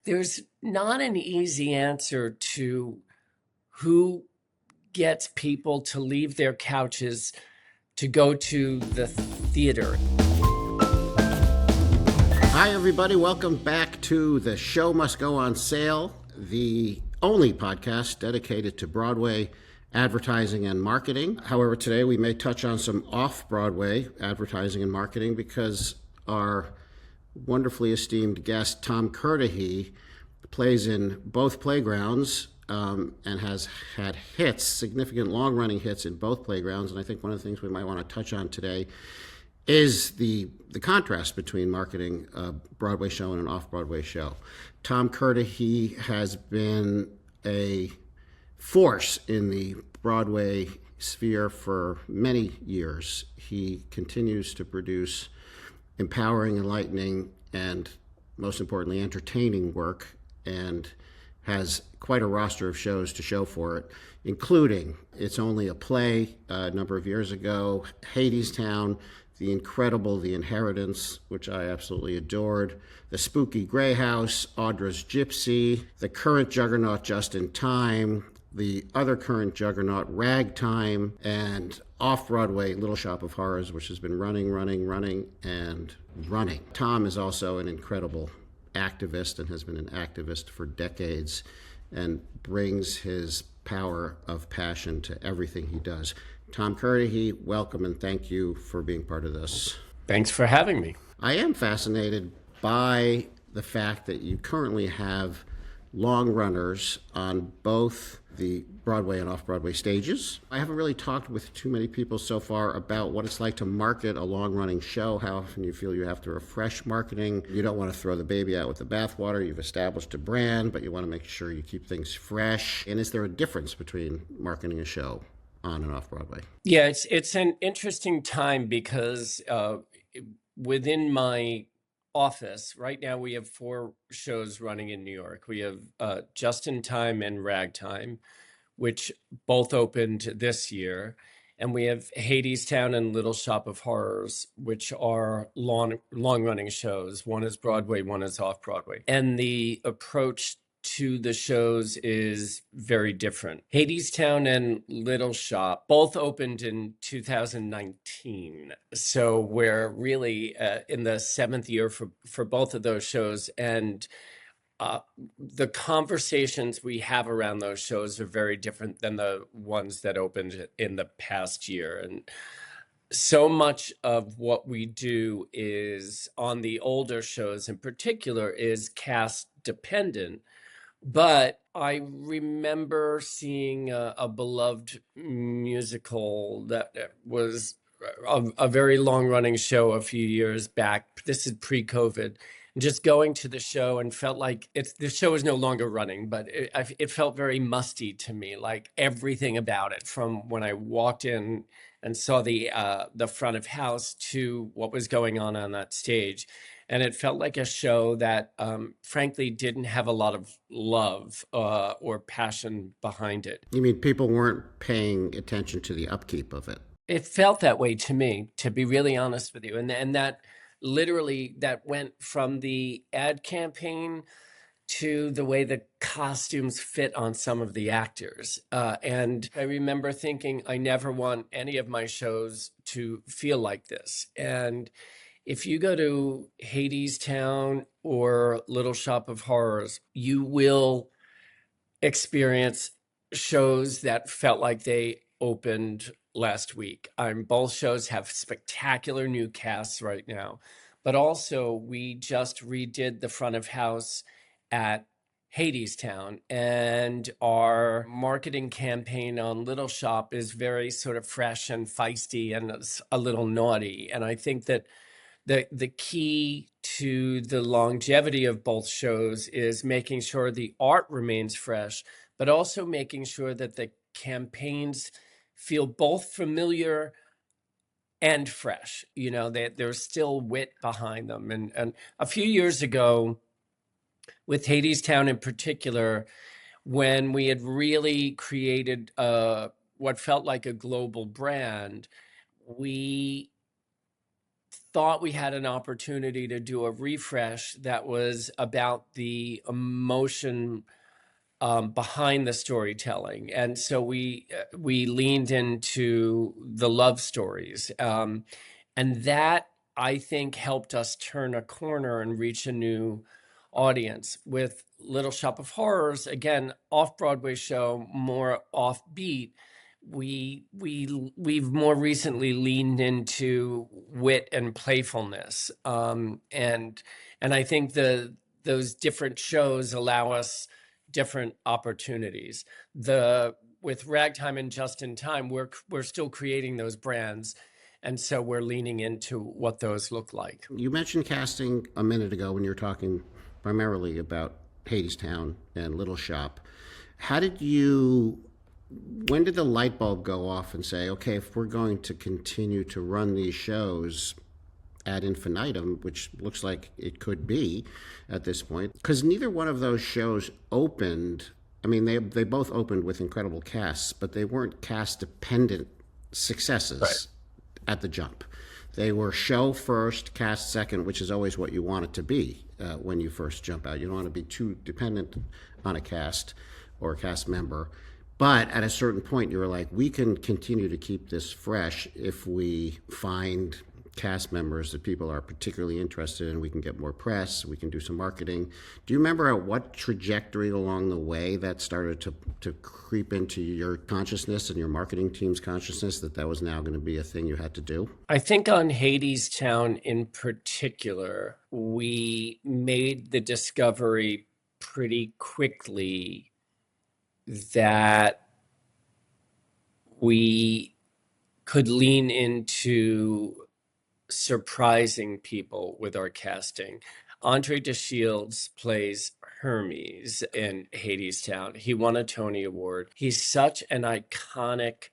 There's not an easy answer to who gets people to leave their couches to go to the theater. Hi, everybody. Welcome back to The Show Must Go on Sale, the only podcast dedicated to Broadway advertising and marketing. However, today we may touch on some off-Broadway advertising and marketing because our wonderfully esteemed guest, Tom Kirdahy, plays in both playgrounds and has had hits, significant long-running hits in both playgrounds. And I think one of the things we might want to touch on today is the contrast between marketing a Broadway show and an off-Broadway show. Tom Kirdahy has been a force in the Broadway sphere for many years. He continues to produce empowering, enlightening, and most importantly, entertaining work, and has quite a roster of shows to show for it, including It's Only a Play a number of years ago, HADESTOWN, The Incredible, The Inheritance, which I absolutely adored, The Spooky Grey House, Audra's Gypsy, the current juggernaut Just in Time, the other current juggernaut Ragtime, and off-Broadway Little Shop of Horrors, which has been running. Tom is also an incredible activist and has been an activist for decades and brings his power of passion to everything he does. Tom Kirdahy, welcome and thank you for being part of this. Thanks for having me. I am fascinated by the fact that you currently have long runners on both the Broadway and off-Broadway stages. I haven't really talked with too many people so far about what it's like to market a long-running show, how often you feel you have to refresh marketing. You don't want to throw the baby out with the bathwater. You've established a brand, but you want to make sure you keep things fresh. And is there a difference between marketing a show on and off Broadway? Yeah, it's an interesting time because within my office right now we have 4 shows running in New York. We have Just in Time and Ragtime, which both opened this year, and we have HADESTOWN and Little Shop of Horrors, which are long running shows. One is Broadway, one is off Broadway, and the approach to the shows is very different. HADESTOWN and Little Shop both opened in 2019. So we're really in the 7th year for both of those shows. And the conversations we have around those shows are very different than the ones that opened in the past year. And so much of what we do is on the older shows in particular is cast dependent. But I remember seeing a beloved musical that was a very long-running show a few years back. This is pre-COVID. And just going to the show and felt like the show is no longer running, but it felt very musty to me, like everything about it, from when I walked in and saw the front of house to what was going on that stage. And it felt like a show that, frankly, didn't have a lot of love or passion behind it. You mean people weren't paying attention to the upkeep of it? It felt that way to me, to be really honest with you. And that literally, that went from the ad campaign to the way the costumes fit on some of the actors. And I remember thinking, I never want any of my shows to feel like this. And if you go to HADESTOWN or Little Shop of Horrors, you will experience shows that felt like they opened last week. Both shows have spectacular new casts right now, but also we just redid the front of house at HADESTOWN, and our marketing campaign on Little Shop is very sort of fresh and feisty and a little naughty. And I think that the key to the longevity of both shows is making sure the art remains fresh, but also making sure that the campaigns feel both familiar and fresh. You know, there's still wit behind them. And a few years ago, with HADESTOWN in particular, when we had really created what felt like a global brand, we thought we had an opportunity to do a refresh that was about the emotion behind the storytelling, and so we leaned into the love stories, and that I think helped us turn a corner and reach a new audience. With Little Shop of Horrors, again, off-Broadway show, more offbeat, we've more recently leaned into wit and playfulness, and I think those different shows allow us different opportunities. With Ragtime and Just in Time, we're still creating those brands, and so we're leaning into what those look like. You mentioned casting a minute ago when you were talking primarily about Hadestown and Little Shop. How did you, when did the light bulb go off and say, okay, if we're going to continue to run these shows ad infinitum, which looks like it could be at this point, because neither one of those shows opened. I mean, they both opened with incredible casts, but they weren't cast dependent successes. Right. At the jump. They were show first, cast second, which is always what you want it to be when you first jump out. You don't want to be too dependent on a cast or a cast member. But at a certain point, you were like, we can continue to keep this fresh if we find cast members that people are particularly interested in. We can get more press. We can do some marketing. Do you remember at what trajectory along the way that started to creep into your consciousness and your marketing team's consciousness that was now going to be a thing you had to do? I think on Hadestown in particular, we made the discovery pretty quickly that we could lean into surprising people with our casting. Andre DeShields plays Hermes in Hadestown. He won a Tony Award. He's such an iconic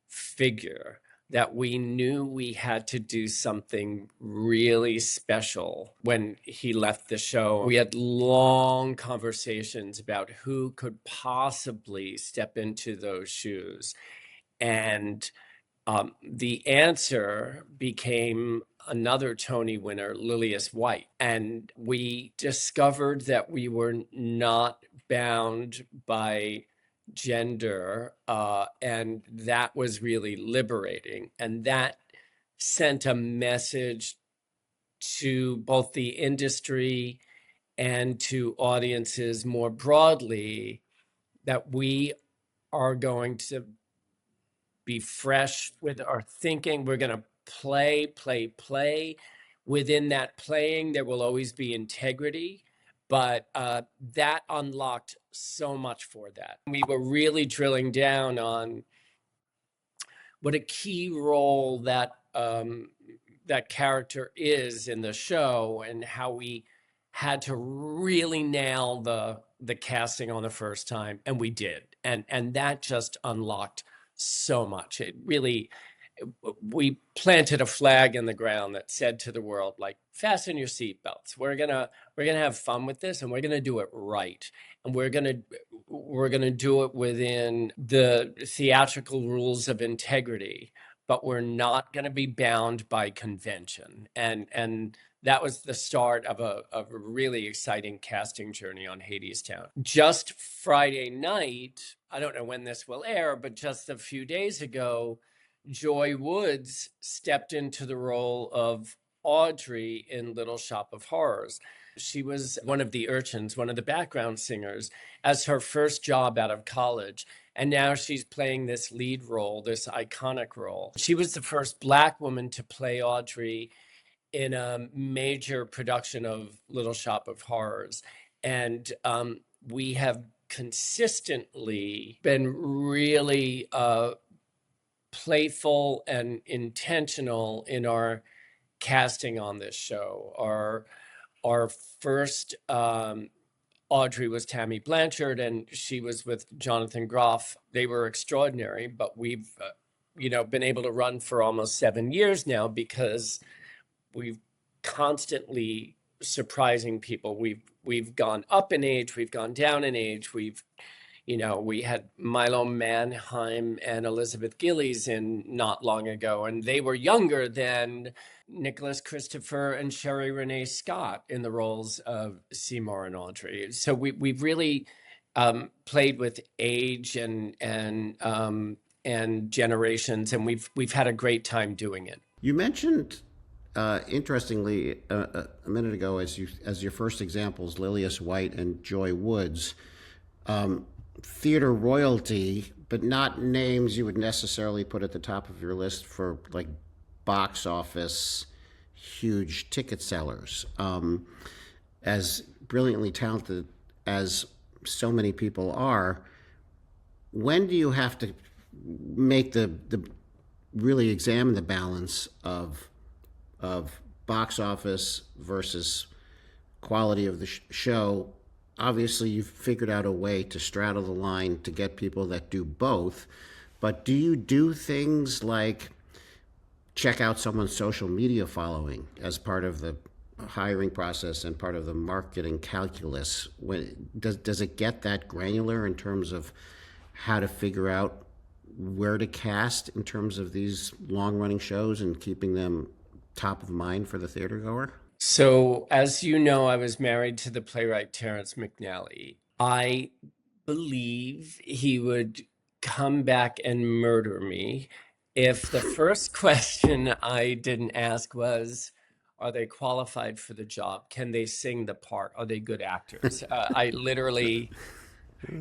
figure that we knew we had to do something really special when he left the show. We had long conversations about who could possibly step into those shoes. And the answer became another Tony winner, Lillias White. And we discovered that we were not bound by gender, and that was really liberating. And that sent a message to both the industry and to audiences more broadly that we are going to be fresh with our thinking. We're going to play. Within that playing, there will always be integrity, but that unlocked so much for that. We were really drilling down on what a key role that that character is in the show, and how we had to really nail the casting on the first time, and we did, and that just unlocked so much. It really, we planted a flag in the ground that said to the world, like, fasten your seatbelts. We're gonna have fun with this, and we're gonna do it right, and we're gonna do it within the theatrical rules of integrity, but we're not gonna be bound by convention. And that was the start of a really exciting casting journey on Hadestown. Just Friday night, I don't know when this will air, but just a few days ago, Joy Woods stepped into the role of Audrey in Little Shop of Horrors. She was one of the urchins, one of the background singers, as her first job out of college. And now she's playing this lead role, this iconic role. She was the first Black woman to play Audrey in a major production of Little Shop of Horrors. And we have consistently been really playful and intentional in our casting on this show. Our first Audrey was Tammy Blanchard, and she was with Jonathan Groff. They were extraordinary, but we've been able to run for almost 7 years now because we've constantly surprising people. We've gone up in age, we've gone down in age, we've We had Milo Manheim and Elizabeth Gillies in not long ago, and they were younger than Nicholas Christopher and Sherry Renee Scott in the roles of Seymour and Audrey. So we've really played with age and generations, and we've had a great time doing it. You mentioned, interestingly, a minute ago, as your first examples, Lilias White and Joy Woods, theater royalty, but not names you would necessarily put at the top of your list for like box office huge ticket sellers. As brilliantly talented as so many people are, when do you have to make the really examine the balance of box office versus quality of the show? Obviously, you've figured out a way to straddle the line to get people that do both, but do you do things like check out someone's social media following as part of the hiring process and part of the marketing calculus? Does it get that granular in terms of how to figure out where to cast in terms of these long-running shows and keeping them top of mind for the theater goer? So, as you know, I was married to the playwright Terrence McNally. I believe he would come back and murder me if the first question I didn't ask was, are they qualified for the job? Can they sing the part? Are they good actors? I literally,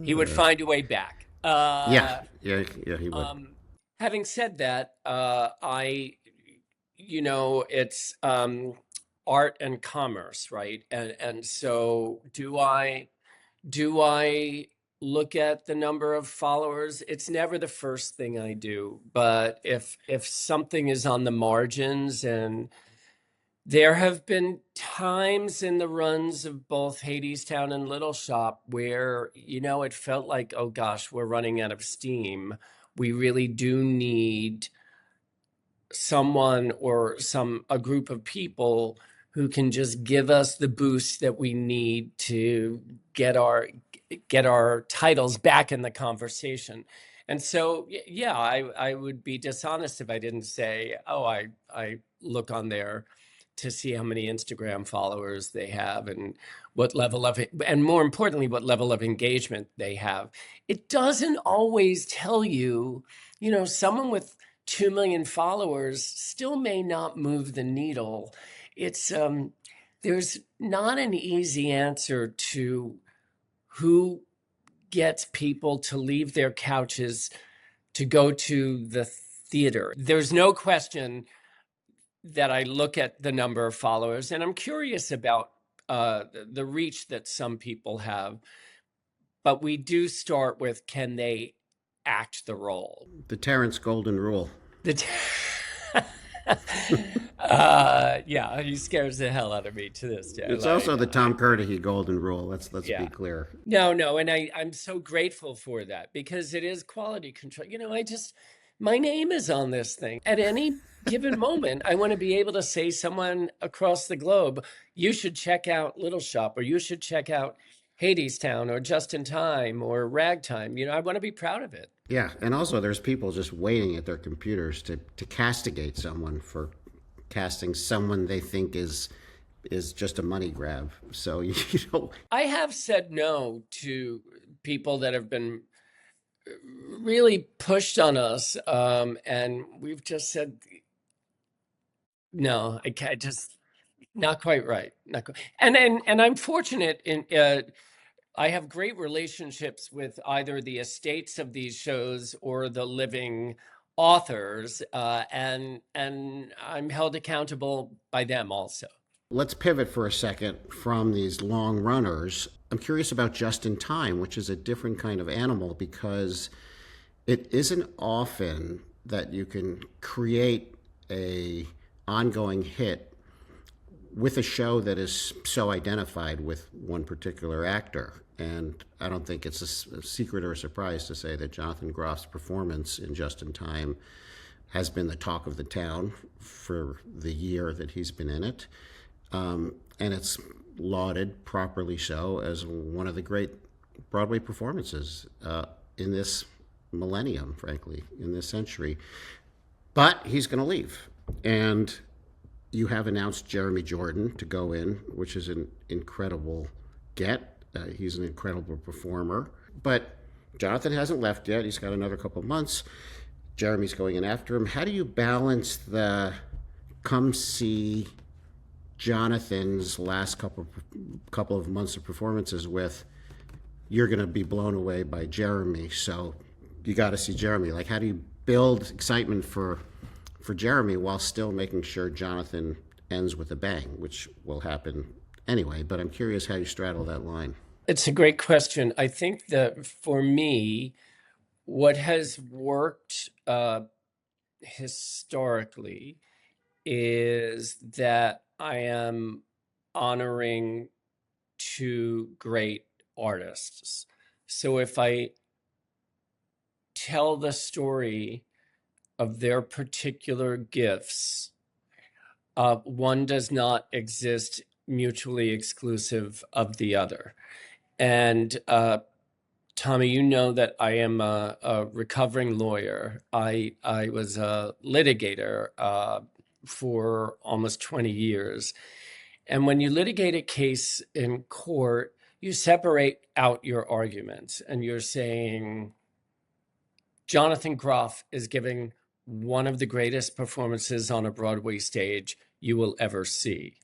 he would find a way back. Yeah, he would. Having said that, it's art and commerce, right? And so do I look at the number of followers? It's never the first thing I do, but if something is on the margins, and there have been times in the runs of both HADESTOWN and Little Shop where, it felt like, oh gosh, we're running out of steam. We really do need someone or a group of people who can just give us the boost that we need to get our titles back in the conversation. And so, yeah, I would be dishonest if I didn't say, oh, I look on there to see how many Instagram followers they have and and more importantly, what level of engagement they have. It doesn't always tell you, someone with 2 million followers still may not move the needle. It's there's not an easy answer to who gets people to leave their couches to go to the theater. There's no question that I look at the number of followers, and I'm curious about the reach that some people have. But we do start with, can they act the role? The Terrence Golden Rule. Yeah, he scares the hell out of me to this day. It's also the Tom Kirdahy Golden Rule. Let's be clear. No, and I'm so grateful for that, because it is quality control. My name is on this thing. At any given moment, I want to be able to say someone across the globe, you should check out Little Shop, or you should check out HADESTOWN, or Just in Time, or Ragtime. I want to be proud of it. Yeah, and also there's people just waiting at their computers to castigate someone for casting someone they think is just a money grab. So I have said no to people that have been really pushed on us, and we've just said no. I can't, just not quite right. Not quite. And I'm fortunate in. I have great relationships with either the estates of these shows or the living authors, and I'm held accountable by them also. Let's pivot for a second from these long runners. I'm curious about Just in Time, which is a different kind of animal, because it isn't often that you can create a ongoing hit with a show that is so identified with one particular actor. And I don't think it's a secret or a surprise to say that Jonathan Groff's performance in Just in Time has been the talk of the town for the year that he's been in it. And it's lauded, properly so, as one of the great Broadway performances in this millennium, frankly, in this century. But he's going to leave. And you have announced Jeremy Jordan to go in, which is an incredible get. He's an incredible performer. But Jonathan hasn't left yet. He's got another couple of months. Jeremy's going in after him. How do you balance the come see Jonathan's last couple of months of performances with you're going to be blown away by Jeremy, so you got to see Jeremy? Like, how do you build excitement for Jeremy while still making sure Jonathan ends with a bang, which will happen anyway? But I'm curious how you straddle that line. It's a great question. I think that for me, what has worked historically is that I am honoring two great artists. So if I tell the story of their particular gifts, one does not exist mutually exclusive of the other. And Tommy, you know that I am a recovering lawyer. I was a litigator for almost 20 years. And when you litigate a case in court, you separate out your arguments and you're saying, Jonathan Groff is giving one of the greatest performances on a Broadway stage you will ever see.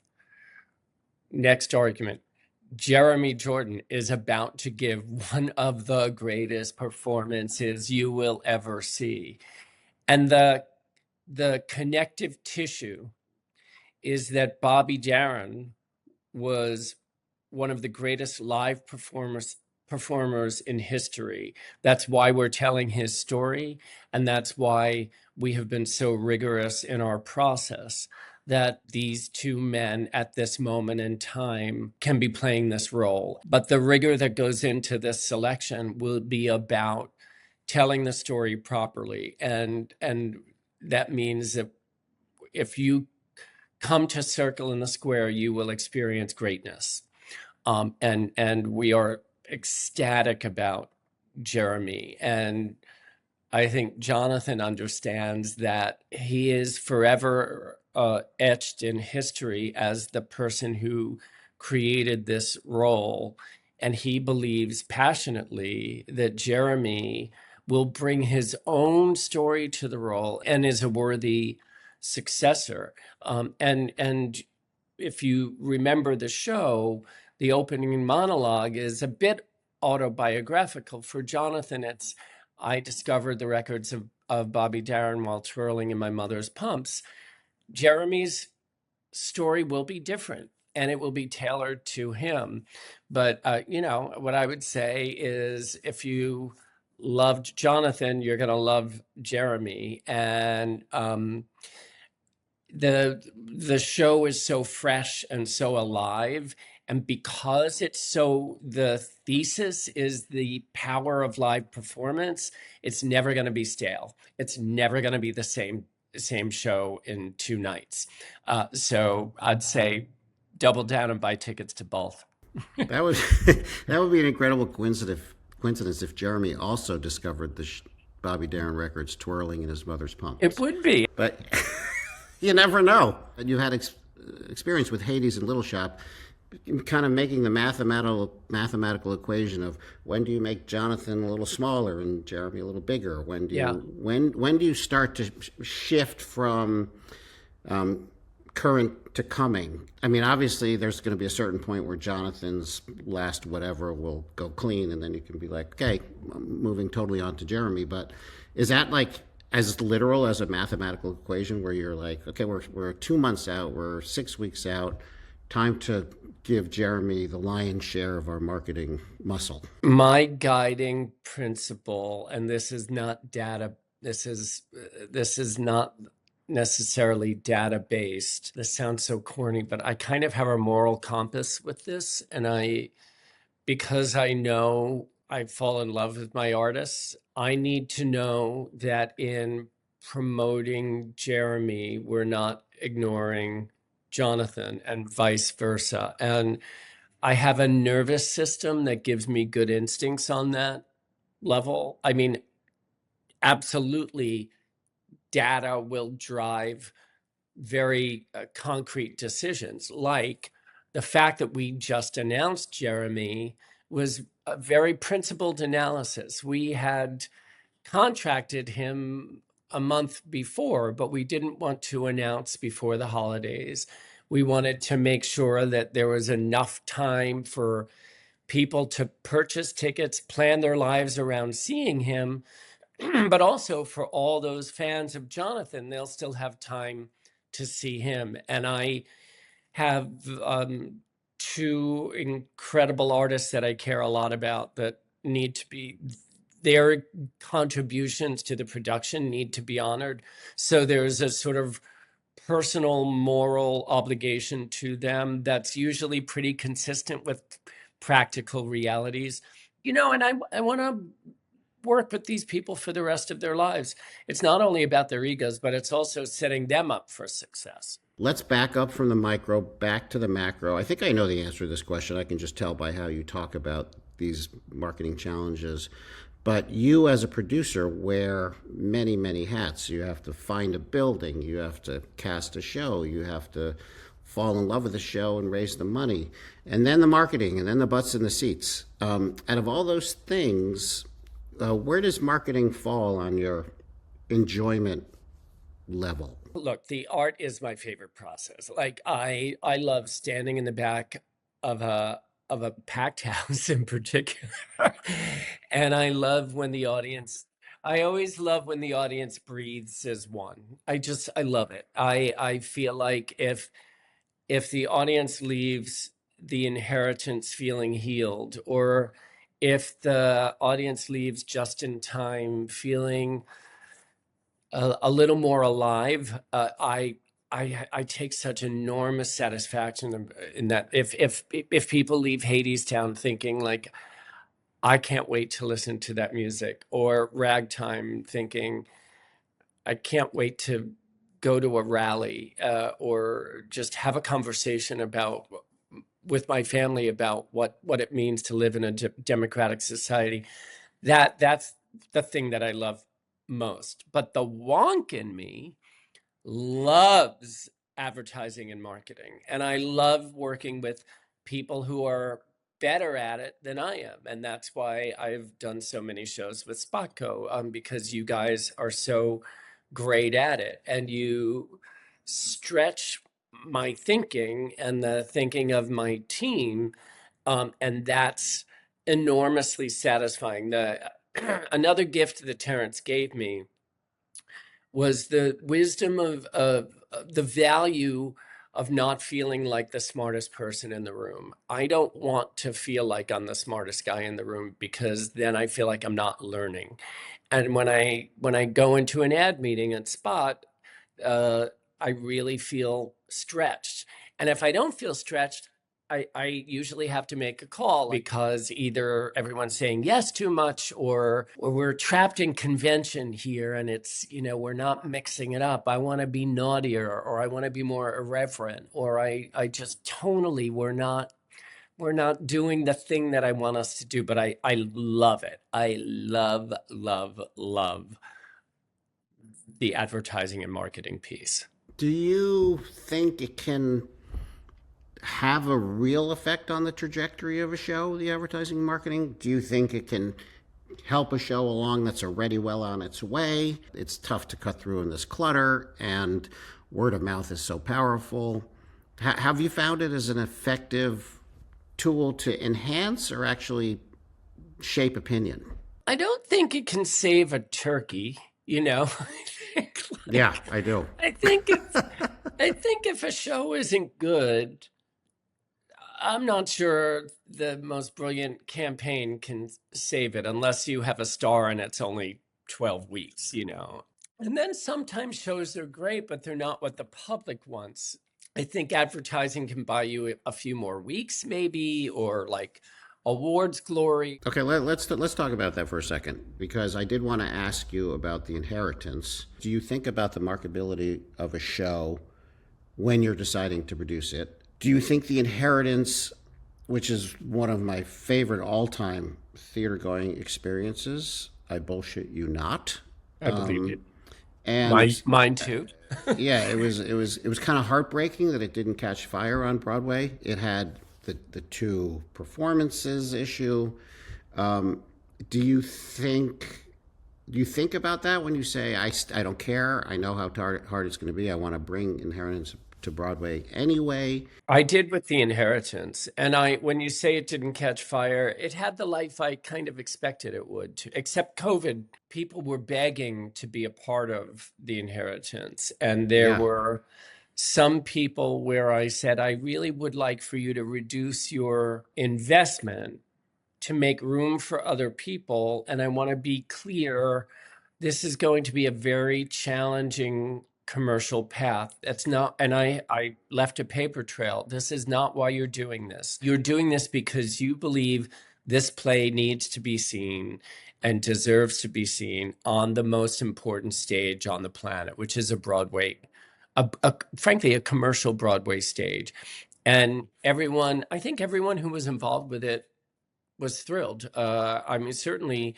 Next argument, Jeremy Jordan is about to give one of the greatest performances you will ever see. And the connective tissue is that Bobby Darin was one of the greatest live performers in history. That's why we're telling his story, and that's why we have been so rigorous in our process, that these two men at this moment in time can be playing this role. But the rigor that goes into this selection will be about telling the story properly. And that means that if you come to Circle in the Square, you will experience greatness. And we are ecstatic about Jeremy. And I think Jonathan understands that he is forever etched in history as the person who created this role. And he believes passionately that Jeremy will bring his own story to the role and is a worthy successor. And if you remember the show, the opening monologue is a bit autobiographical. For Jonathan, it's, I discovered the records of Bobby Darin while twirling in my mother's pumps. Jeremy's story will be different and it will be tailored to him. But, what I would say is if you loved Jonathan, you're going to love Jeremy. And the show is so fresh and so alive. And because it's so, the thesis is the power of live performance, it's never going to be stale. It's never going to be the same show in 2 nights. So I'd say double down and buy tickets to both. That would that would be an incredible coincidence if Jeremy also discovered the Bobby Darin records twirling in his mother's pump. It would be. But you never know. You had experience with Hades and Little Shop, kind of making the mathematical equation of when do you make Jonathan a little smaller and Jeremy a little bigger? When do you when do you start to shift from current to coming? I mean, obviously, there's going to be a certain point where Jonathan's last whatever will go clean, and then you can be like, okay, I'm moving totally on to Jeremy. But is that like as literal as a mathematical equation where you're like, okay, we're 2 months out, we're 6 weeks out, time to give Jeremy the lion's share of our marketing muscle? My guiding principle, and this is not data, this is not necessarily data-based. This sounds so corny, but I kind of have a moral compass with this. And because I know I fall in love with my artists, I need to know that in promoting Jeremy, we're not ignoring Jonathan and vice versa. And I have a nervous system that gives me good instincts on that level. I mean, absolutely, data will drive very concrete decisions. Like the fact that we just announced Jeremy was a very principled analysis. We had contracted him a month before, but we didn't want to announce before the holidays. We wanted to make sure that there was enough time for people to purchase tickets, plan their lives around seeing him, but also for all those fans of Jonathan, they'll still have time to see him. And I have two incredible artists that I care a lot about that need to be, their contributions to the production need to be honored. So there's a sort of personal moral obligation to them that's usually pretty consistent with practical realities. You know, and I want to work with these people for the rest of their lives. It's not only about their egos, but it's also setting them up for success. Let's back up from the micro back to the macro. I think I know the answer to this question. I can just tell by how you talk about these marketing challenges. But you as a producer wear many, many hats. You have to find a building. You have to cast a show. You have to fall in love with the show and raise the money. And then the marketing, and then the butts in the seats. Out of all those things, where does marketing fall on your enjoyment level? Look, the art is my favorite process. Like I love standing in the back of a packed house in particular. And I love when the audience, I always love when the audience breathes as one. I love it. I feel like if the audience leaves the inheritance feeling healed, or if the audience leaves just in time feeling a little more alive, I take such enormous satisfaction in that. If people leave HADESTOWN thinking like, I can't wait to listen to that music, or Ragtime thinking, I can't wait to go to a rally, or just have a conversation with my family about what it means to live in a democratic society. That's the thing that I love most. But the wonk in me loves advertising and marketing. And I love working with people who are better at it than I am. And that's why I've done so many shows with SpotCo, because you guys are so great at it. And you stretch my thinking and the thinking of my team. And that's enormously satisfying. Another gift that Terrence gave me was the wisdom of the value of not feeling like the smartest person in the room. I don't want to feel like I'm the smartest guy in the room, because then I feel like I'm not learning. And when I go into an ad meeting at Spot, I really feel stretched. And if I don't feel stretched, I usually have to make a call, because either everyone's saying yes too much, or we're trapped in convention here and it's, we're not mixing it up. I want to be naughtier, or I want to be more irreverent, or I just tonally, we're not doing the thing that I want us to do. But I love it. I love, love, love the advertising and marketing piece. Do you think it can have a real effect on the trajectory of a show, the advertising and marketing? Do you think it can help a show along that's already well on its way? It's tough to cut through in this clutter, and word of mouth is so powerful. Have you found it as an effective tool to enhance or actually shape opinion? I don't think it can save a turkey, Yeah, I do. I think if a show isn't good, I'm not sure the most brilliant campaign can save it, unless you have a star and it's only 12 weeks, And then sometimes shows are great, but they're not what the public wants. I think advertising can buy you a few more weeks, maybe, or like awards glory. Okay, let's talk about that for a second, because I did want to ask you about the inheritance. Do you think about the marketability of a show when you're deciding to produce it? Do you think the inheritance which is one of my favorite all-time theater going experiences. I bullshit you not. I believe you. And Mine too. yeah, it was kind of heartbreaking that it didn't catch fire on Broadway. It had the two performances issue. Um, do you think do you think about that when you say I don't care? I know how hard it's going to be. I want to bring Inheritance to Broadway anyway. I did with The Inheritance. And when you say it didn't catch fire, it had the life I kind of expected it would, to, except COVID. People were begging to be a part of The Inheritance. And there Yeah. were some people where I said, I really would like for you to reduce your investment to make room for other people. And I want to be clear, this is going to be a very challenging commercial path. That's not, and I left a paper trail. This is not why you're doing this. You're doing this because you believe this play needs to be seen and deserves to be seen on the most important stage on the planet, which is a Broadway, frankly, a commercial Broadway stage. And everyone, I think everyone who was involved with it was thrilled. I mean, certainly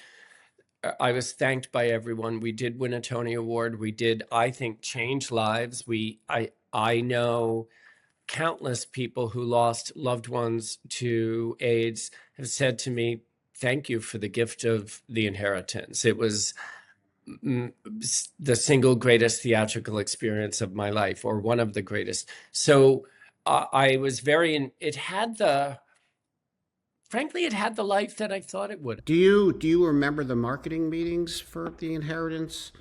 I was thanked by everyone. We did win a Tony Award. We did, I think, change lives. I know countless people who lost loved ones to AIDS have said to me, thank you for the gift of The Inheritance. It was the single greatest theatrical experience of my life, or one of the greatest. So I was it had frankly, it had the life that I thought it would. Do you remember the marketing meetings for The Inheritance?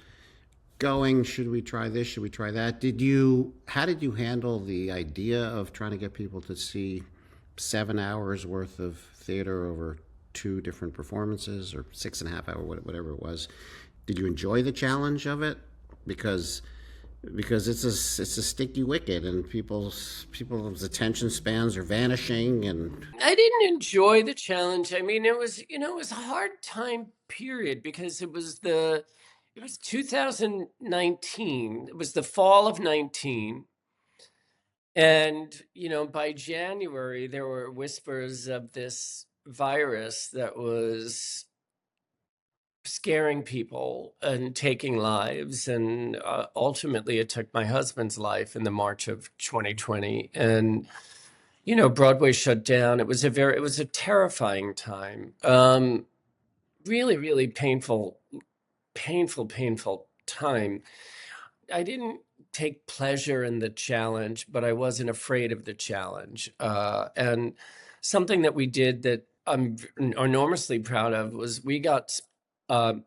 Going, should we try this? Should we try that? How did you handle the idea of trying to get people to see 7 hours worth of theater over two different performances, or 6.5 hour, whatever it was? Did you enjoy the challenge of it? Because it's a sticky wicket, and people's attention spans are vanishing. And I didn't enjoy the challenge. I mean, it was a hard time period because it was 2019. It was the fall of 19. And, by January, there were whispers of this virus that was scaring people and taking lives. And ultimately, it took my husband's life in the March of 2020. And, Broadway shut down. It was a terrifying time. Really, really painful time. I didn't take pleasure in the challenge, but I wasn't afraid of the challenge. And something that we did that I'm enormously proud of was we got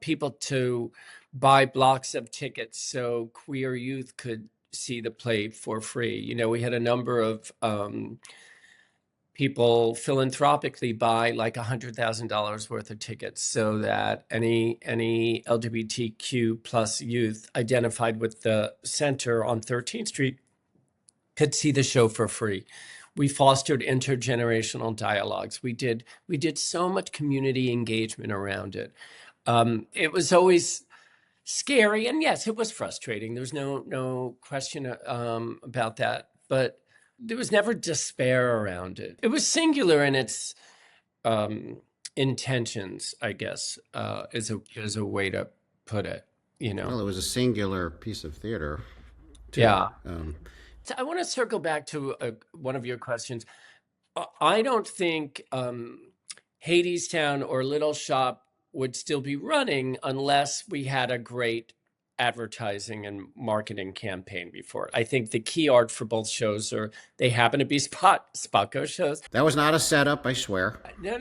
people to buy blocks of tickets so queer youth could see the play for free. We had a number of people philanthropically buy like $100,000 worth of tickets so that any LGBTQ plus youth identified with the center on 13th Street could see the show for free. We fostered intergenerational dialogues. We did so much community engagement around it. It was always scary, and yes, it was frustrating. There's no question about that, but there was never despair around it. It was singular in its intentions, I guess, is a way to put it. well, it was a singular piece of theater too. Yeah. So I want to circle back to one of your questions. I don't think Hadestown or Little Shop would still be running unless we had a great advertising and marketing campaign before it. I think the key art for both shows they happen to be SpotCo shows. That was not a setup, I swear. No.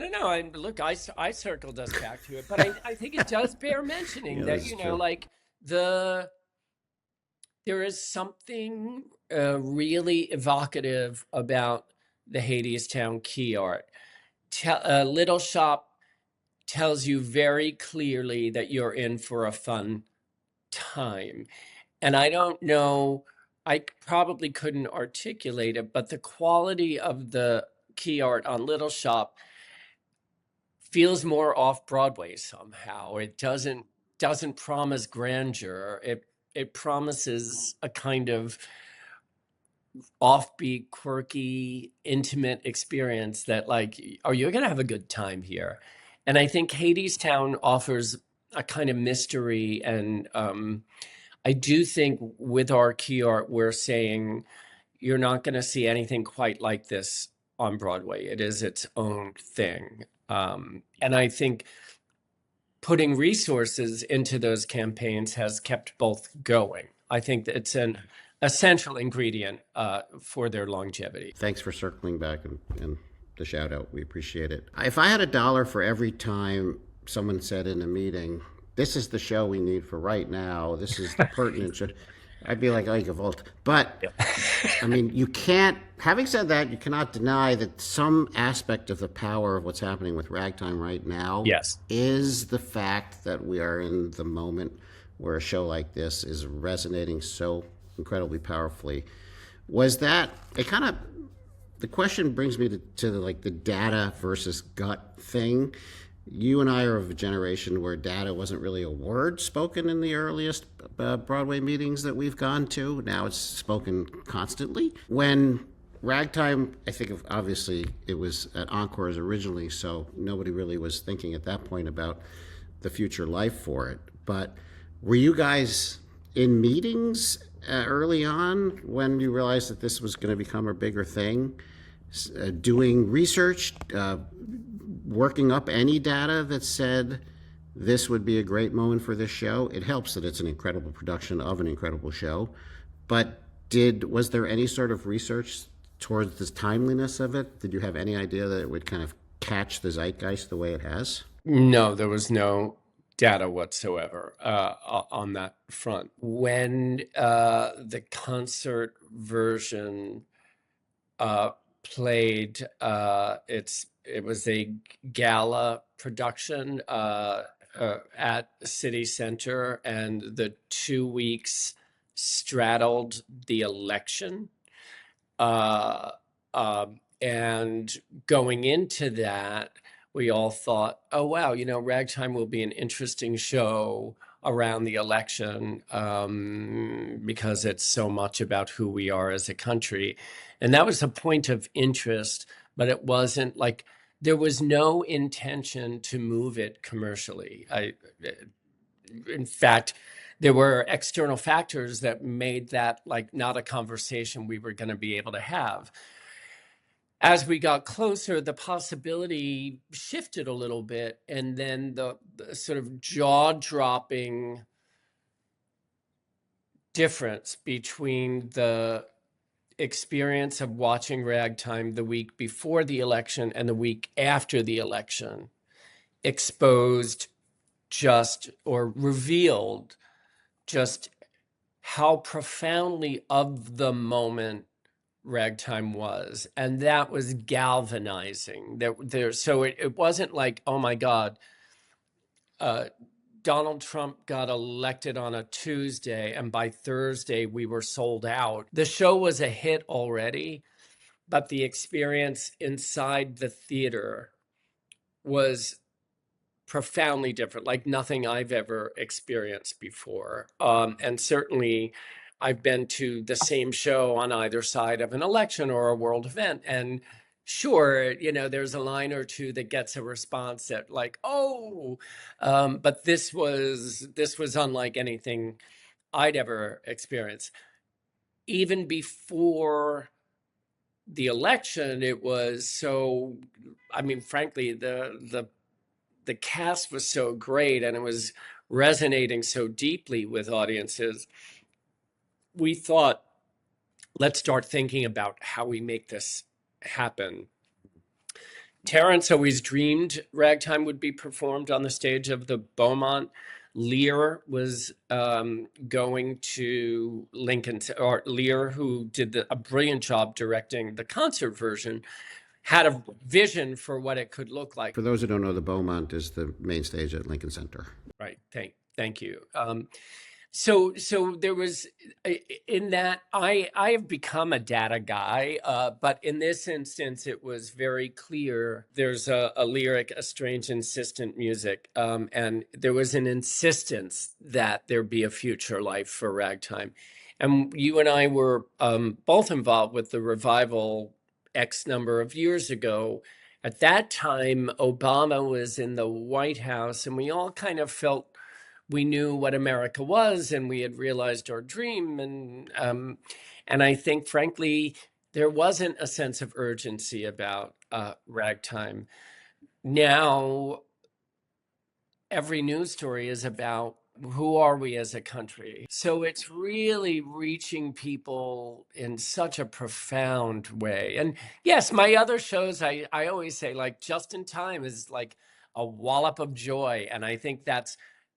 Look, I circled us back to it, but I think it does bear mentioning Yeah, that, that's true. like there is something really evocative about the Hadestown key art. Little Shop tells you very clearly that you're in for a fun time. And I don't know, I probably couldn't articulate it, but the quality of the key art on Little Shop feels more off Broadway somehow. It doesn't promise grandeur. It promises a kind of offbeat, quirky, intimate experience that like, are you going to have a good time here? And I think Hadestown offers a kind of mystery. And I do think with our key art, we're saying you're not going to see anything quite like this on Broadway. It is its own thing. And I think putting resources into those campaigns has kept both going. I think that it's an essential ingredient for their longevity. Thanks for circling back and the shout out. We appreciate it. If I had $1 for every time someone said in a meeting, this is the show we need for right now, this is the pertinent show, I'd be like, a vault. But I mean, you can't, having said that, you cannot deny that some aspect of the power of what's happening with ragtime right now is the fact that we are in the moment where a show like this is resonating so incredibly powerfully. Was that, it kind of, the question brings me to like the data versus gut thing. You and I are of a generation where data wasn't really a word spoken in the earliest Broadway meetings that we've gone to. Now it's spoken constantly. When ragtime, I think obviously it was at Encores originally, so nobody really was thinking at that point about the future life for it. But were you guys in meetings early on when you realized that this was going to become a bigger thing? Doing research, working up any data that said this would be a great moment for this show? It helps that it's an incredible production of an incredible show, but was there any sort of research towards the timeliness of it? Did you have any idea that it would kind of catch the zeitgeist the way it has? No, there was no data whatsoever on that front. When the concert version played, it was a gala production at City Center, and the 2 weeks straddled the election. And going into that, we all thought, oh, wow, Ragtime will be an interesting show around the election because it's so much about who we are as a country. And that was a point of interest, but it wasn't like, there was no intention to move it commercially. In fact, there were external factors that made that like not a conversation we were going to be able to have. As we got closer, the possibility shifted a little bit, and then the sort of jaw-dropping difference between the experience of watching Ragtime the week before the election and the week after the election exposed or revealed just how profoundly of the moment Ragtime was. And that was galvanizing. So it wasn't like, oh my God, Donald Trump got elected on a Tuesday, and by Thursday we were sold out. The show was a hit already, but the experience inside the theater was profoundly different, like nothing I've ever experienced before. And certainly I've been to the same show on either side of an election or a world event. And sure, there's a line or two that gets a response that like, oh, but this was unlike anything I'd ever experienced. Even before the election, it was so, frankly, the cast was so great and it was resonating so deeply with audiences. We thought, let's start thinking about how we make this happen. Terrence always dreamed Ragtime would be performed on the stage of the Beaumont. Lear was going to Lincoln, or Lear, who did a brilliant job directing the concert version, had a vision for what it could look like. For those who don't know, the Beaumont is the main stage at Lincoln Center. Right. Thank you. So there was, in that, I have become a data guy, but in this instance, it was very clear. There's a lyric, a strange insistent music, and there was an insistence that there be a future life for Ragtime. And you and I were both involved with the revival X number of years ago. At that time, Obama was in the White House, and we all kind of felt we knew what America was, and we had realized our dream. And I think, frankly, there wasn't a sense of urgency about ragtime. Now, every news story is about who are we as a country. So it's really reaching people in such a profound way. And yes, my other shows, I always say, like, Just in Time is like a wallop of joy. And I think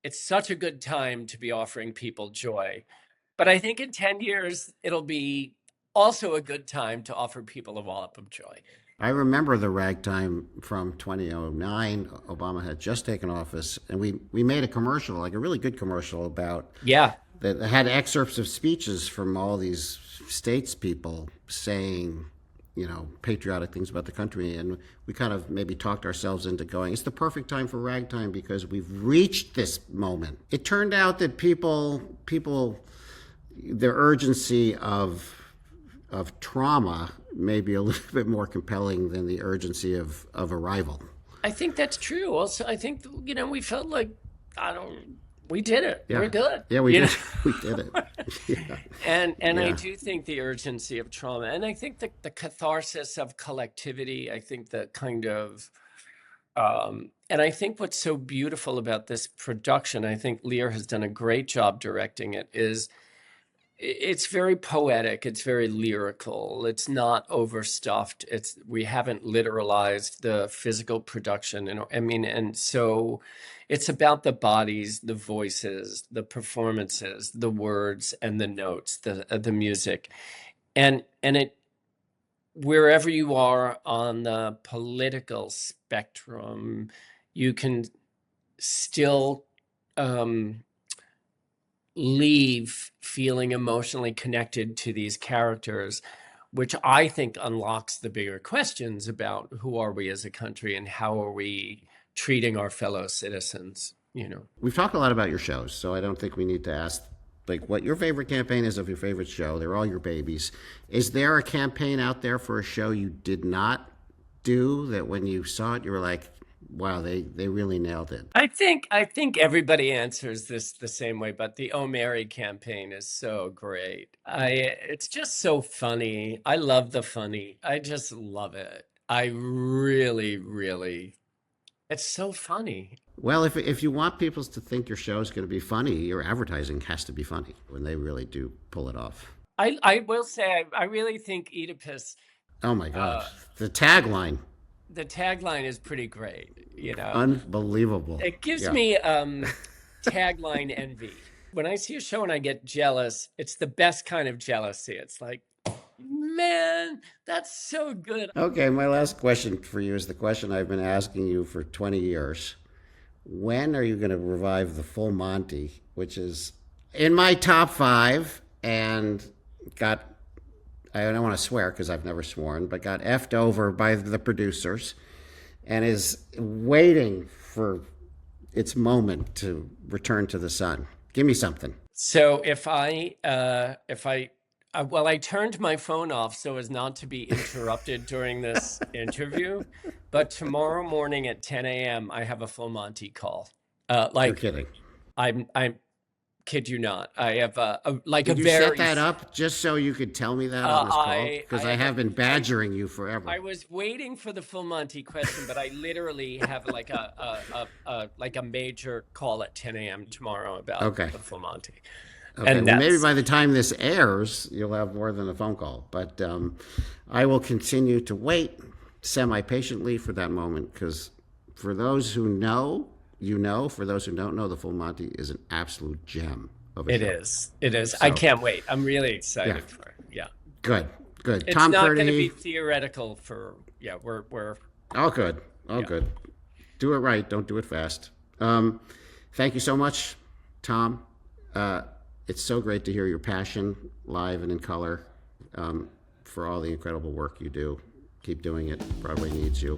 it's such a good time to be offering people joy. But I think in 10 years, it'll be also a good time to offer people a wallop of joy. I remember the ragtime from 2009. Obama had just taken office, and we made a commercial, like a really good commercial about Yeah. that had excerpts of speeches from all these statespeople saying, patriotic things about the country. And we kind of maybe talked ourselves into going, it's the perfect time for ragtime because we've reached this moment. It turned out that people, the urgency of trauma may be a little bit more compelling than the urgency of arrival. I think that's true. Also, I think, we felt like, we did it. Yeah. We're good. Yeah, we did. We did it. Yeah. And Yeah. I do think the urgency of trauma, and I think the catharsis of collectivity, I think the kind of, and I think what's so beautiful about this production, I think Lear has done a great job directing it, is it's very poetic. It's very lyrical. It's not overstuffed. We haven't literalized the physical production. And so it's about the bodies, the voices, the performances, the words, and the notes, the music, and it, wherever you are on the political spectrum, you can still leave feeling emotionally connected to these characters, which I think unlocks the bigger questions about who are we as a country and how are we treating our fellow citizens. We've talked a lot about your shows, so I don't think we need to ask like what your favorite campaign is of your favorite show. They're all your babies. Is there a campaign out there for a show you did not do that when you saw it you were like, wow, they really nailed it? I think everybody answers this the same way, but the Oh Mary campaign is so great. It's just so funny. I love the funny. I just love it. I really, really, it's so funny. Well, if you want people to think your show is going to be funny, your advertising has to be funny when they really do pull it off. I will say, I really think Oedipus, Oh my gosh. The tagline. the tagline is pretty great, Unbelievable. It gives Yeah. me tagline envy. When I see a show and I get jealous, it's the best kind of jealousy. It's like, man, that's so good. Okay, my last question for you is the question I've been asking you for 20 years. When are you going to revive the Full Monty, which is in my top 5 and got, I don't want to swear because I've never sworn, but got effed over by the producers and is waiting for its moment to return to the sun? Give me something. So I turned my phone off so as not to be interrupted during this interview. But tomorrow morning at 10 a.m., I have a Full Monty call. You're kidding. I'm kid you not. I have Did you set that up just so you could tell me that on this call? Because I have been badgering you forever. I was waiting for the Full Monty question, but I literally have like a major call at 10 a.m. tomorrow about the Full Monty. Okay, well, maybe by the time this airs, you'll have more than a phone call. But I will continue to wait semi-patiently for that moment, because for those who know, for those who don't know, the Full Monty is an absolute gem of a show. It is. So, I can't wait. I'm really excited for it. Yeah. Good. It's Tom not going to Kirdahy. be theoretical for, we're. Oh, good. Good. Do it right. Don't do it fast. Thank you so much, Tom. It's so great to hear your passion live and in color for all the incredible work you do. Keep doing it. Broadway needs you.